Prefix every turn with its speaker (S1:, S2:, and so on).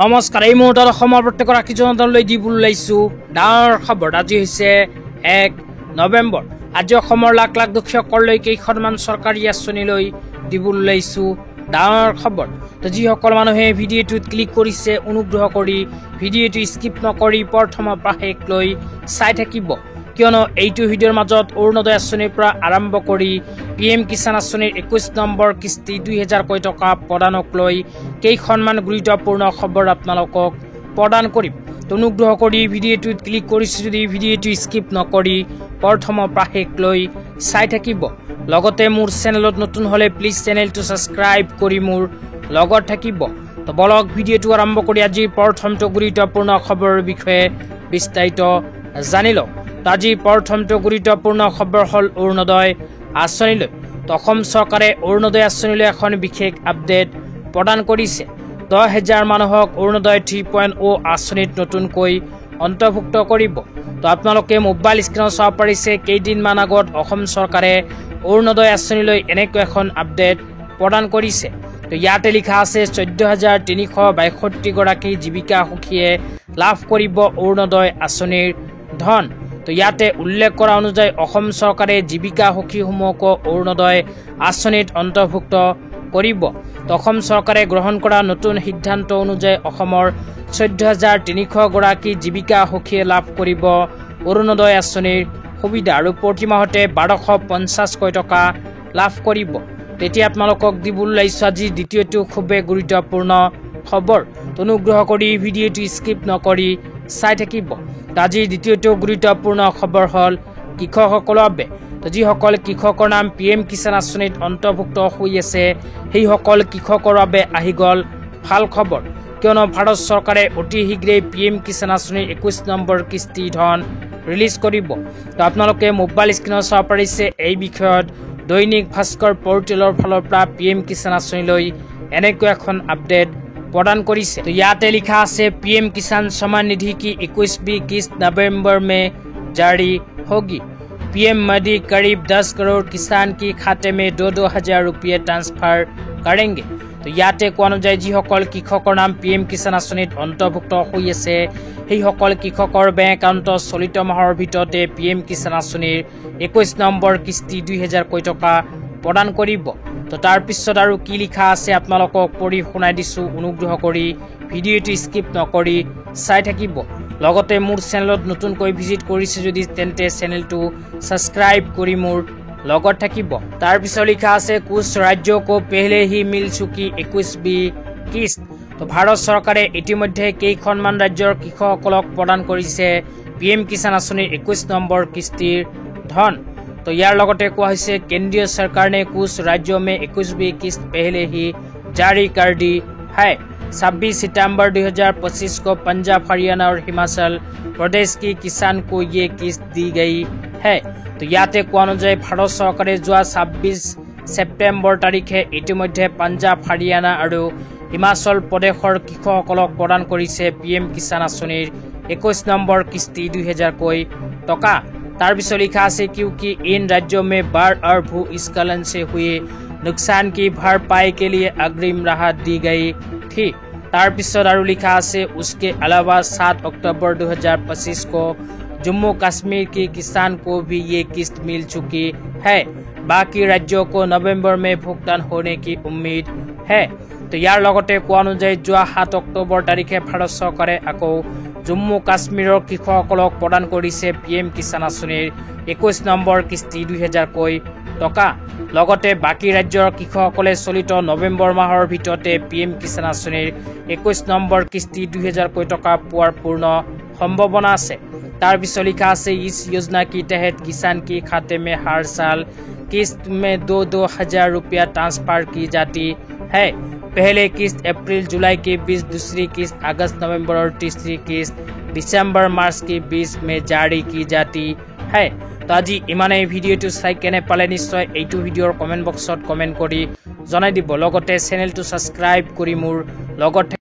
S1: নমস্কাৰ। এই মুহূৰ্তত অসমৰ প্ৰত্যেকৰ আশীজনলৈ দিবলৈ ওলাইছো ডাঙৰ খবৰ। আজি হৈছে 1 নৱেম্বৰ। আজি অসমৰ লাখ লাখ দুখীয়াসকললৈ কেইখনমান চৰকাৰী আঁচনিলৈ দিবলৈ ওলাইছো ডাঙৰ খবৰ। তো যিসকল মানুহে ভিডিঅ'টোত ক্লিক কৰিছে অনুগ্ৰহ কৰি ভিডিঅ'টো স্কিপ নকৰি প্ৰথমৰ পৰা শেষলৈ চাই থাকিব, কিয়নো এইটো ভিডিঅ'ৰ মাজত অৰুণোদয় আঁচনিৰ পৰা আৰম্ভ কৰি PM কিষাণ আঁচনিৰ 21 নম্বৰ কিস্তি 2000 টকা প্ৰদানক লৈ কেইখনমান গুৰুত্বপূৰ্ণ খবৰ আপোনালোকক প্ৰদান কৰিম। অনুগ্ৰহ কৰি ভিডিঅ'টোত ক্লিক কৰিছে যদি ভিডিঅ'টো স্কিপ নকৰি প্ৰথমৰ পৰা শেষলৈ চাই থাকিব। লগতে মোৰ চেনেলত নতুন হ'লে প্লিজ চেনেলটো ছাবস্ক্ৰাইব কৰি মোৰ লগত থাকিব। তো বলক ভিডিঅ'টো আৰম্ভ কৰি আজিৰ প্ৰথমটো গুৰুত্বপূৰ্ণ খবৰৰ বিষয়ে বিস্তাৰিত জানি লওক। আজি প্ৰথমটো গুৰুত্বপূৰ্ণ খবৰ হ'ল অৰুণোদয় আঁচনিলৈ। অসম চৰকাৰে অৰুণোদয় আঁচনিলৈ এখন বিশেষ আপডেট প্ৰদান কৰিছে। 10,000 মানুহক অৰুণোদয় 3.0 আঁচনিত নতুনকৈ অন্তৰ্ভুক্ত কৰিব। তো আপোনালোকে মোবাইল স্ক্ৰীনত চাব পাৰিছে কেইদিনমান আগত অসম চৰকাৰে অৰুণোদয় আঁচনিলৈ এনেকৈ এখন আপডেট প্ৰদান কৰিছে। তো ইয়াতে লিখা আছে 14,362 গৰাকী জীৱিকা সখীয়ে লাভ কৰিব অৰুণোদয় আঁচনিৰ ধন। তো ইয়াতে উল্লেখ কৰা অনুযায়ী অসম চৰকাৰে জীৱিকা সখীসমূহক অৰুণোদয় আঁচনিত অন্তৰ্ভুক্ত কৰিব। তো অসম চৰকাৰে গ্ৰহণ কৰা নতুন সিদ্ধান্ত অনুযায়ী অসমৰ 14,300 গৰাকী জীৱিকা সখীয়ে লাভ কৰিব অৰুণোদয় আঁচনিৰ সুবিধা আৰু প্ৰতি মাহতে 1250 টকা লাভ কৰিব। তেতিয়া আপোনালোকক দিবলৈ ওলাইছো আজি দ্বিতীয়টো খুবেই গুৰুত্বপূৰ্ণ খবৰ। অনুগ্ৰহ কৰি ভিডিঅ'টো স্কিপ নকৰি চাই থাকিব। আজিৰ দ্বিতীয়টো গুৰুত্বপূৰ্ণ খবৰ হ'ল কৃষকসকলৰ বাবে। তো যিসকল কৃষকৰ নাম PM কিষাণ আঁচনিত অন্তৰ্ভুক্ত হৈ আছে সেইসকল কৃষকৰ বাবে আহি গ'ল ভাল খবৰ, কিয়নো ভাৰত চৰকাৰে অতি শীঘ্ৰেই PM কিষাণ আঁচনিৰ 21 নম্বৰ কিস্তি ধন ৰিলিজ কৰিব। তো আপোনালোকে মোবাইল স্ক্ৰীনত চাব পাৰিছে এই বিষয়ত দৈনিক ভাস্কৰ পৰ্টেলৰ ফালৰ পৰা PM কিষাণ আঁচনিলৈ এনেকৈ এখন আপডেট प्रदान करिছে। तो याते लिखा আছে PM किसान सम्मान निधि की 21वीं किस्त नवंबर में जारी होगी। PM मोदी करीब 10 करोड़ किसान की खाते में 2-2 हजार रुपये ट्रांसफर करेंगे। तो याते কোৱা অনুযায়ী যিসকল কৃষকৰ নাম PM কিষাণ আঁচনিত অন্তৰ্ভুক্ত হৈ আছে সেইসকল কৃষকৰ বেংক একাউণ্টত চলিত মাহৰ ভিতৰতে PM কিষাণ আঁচনিৰ 21 নম্বৰ কিস্তি 2000 টকা প্ৰদান কৰিব। তো তাৰ পিছত আৰু কি লিখা আছে আপোনালোকক পঢ়ি শুনাই দিছো, অনুগ্ৰহ কৰি ভিডিঅ'টো স্কিপ নকৰি চাই থাকিব। লগতে মোৰ চেনেলত নতুনকৈ ভিজিট কৰিছে যদি তেন্তে চেনেলটো ছাবস্ক্ৰাইব কৰি মোৰ লগত থাকিব। তাৰ পিছত লিখা আছে কুছ ৰাজ্য কো পেহলে হি মিল চুকি 21वीं কিস্ত। তো ভাৰত চৰকাৰে ইতিমধ্যে কেইখনমান ৰাজ্যৰ কৃষকসকলক প্ৰদান কৰিছে PM কিষাণ আঁচনিৰ 21 নম্বৰ কিস্তিৰ ধন। तो यार लगते कोआ হৈছে केंद्रीय सरकार ने कुछ राज्यों में 21वीं किस्त पहले ही जारी कर दी है। 26 सितंबर 2025 को पंजाब, हरियाणा और हिमाचल प्रदेश की किसान को ये किस्त दी गई है। तो याते कोआ अनुযায়ী ভাৰত চৰকাৰে যোৱা 26 ছেপ্টেম্বৰ তাৰিখে ইতিমধ্যে পাঞ্জাব, হাৰিয়ানা আৰু হিমাচল প্ৰদেশৰ কৃষকসকলক প্ৰদান কৰিছে PM কিষাণ আঁচনিৰ 21 নম্বৰ কিস্তি 2000 টকা। तार पिछले लिखा है क्योंकि इन राज्यों में बाढ़ और भूस्खलन से हुए नुकसान की भरपाई के लिए अग्रिम राहत दी गई थी। तार पिछले लिखा है उसके अलावा 7 अक्टूबर 2025 को जम्मू कश्मीर के किसान को भी ये किस्त मिल चुकी है। बाकी राज्यों को नवंबर में भुगतान होने की उम्मीद है। तो यार लगते कोआ अनुযায়ী যোৱা 7 অক্টোবৰ তাৰিখে ভাৰত চৰকাৰে আকৌ জম্মু কাশ্মীৰৰ কৃষকসকলক প্ৰদান কৰিছে PM কিষাণ আঁচনিৰ 21 নম্বৰ কিস্তি 2000 টকা। লগতে বাকী ৰাজ্যৰ কৃষকসকলে চলিত নৱেম্বৰ মাহৰ ভিতৰতে PM কিষাণ আঁচনিৰ 21 নম্বৰ কিস্তি 2000 টকা পোৱাৰ পূৰ্ণ সম্ভাৱনা আছে। तार पिछले लिखा है इस योजना के तहत किसान के खाते में हर साल किस्त में 2-2 हजार रुपया ट्रांसफर की जाती है। पहले किस्त अप्रैल जुलाई के 20, दूसरी किस्त अगस्त नवंबर और तीसरी किस्त दिसंबर मार्च के 20 में जारी की जाती है। तो आज इमाने ভিডিঅ'টো চাই কেনে পালে নিশ্চয় এইটো ভিডিঅ'ৰ কমেণ্ট বক্সত কমেণ্ট কৰি জনাই দিব। লগতে চেনেলটো ছাবস্ক্ৰাইব কৰি মোৰ লগত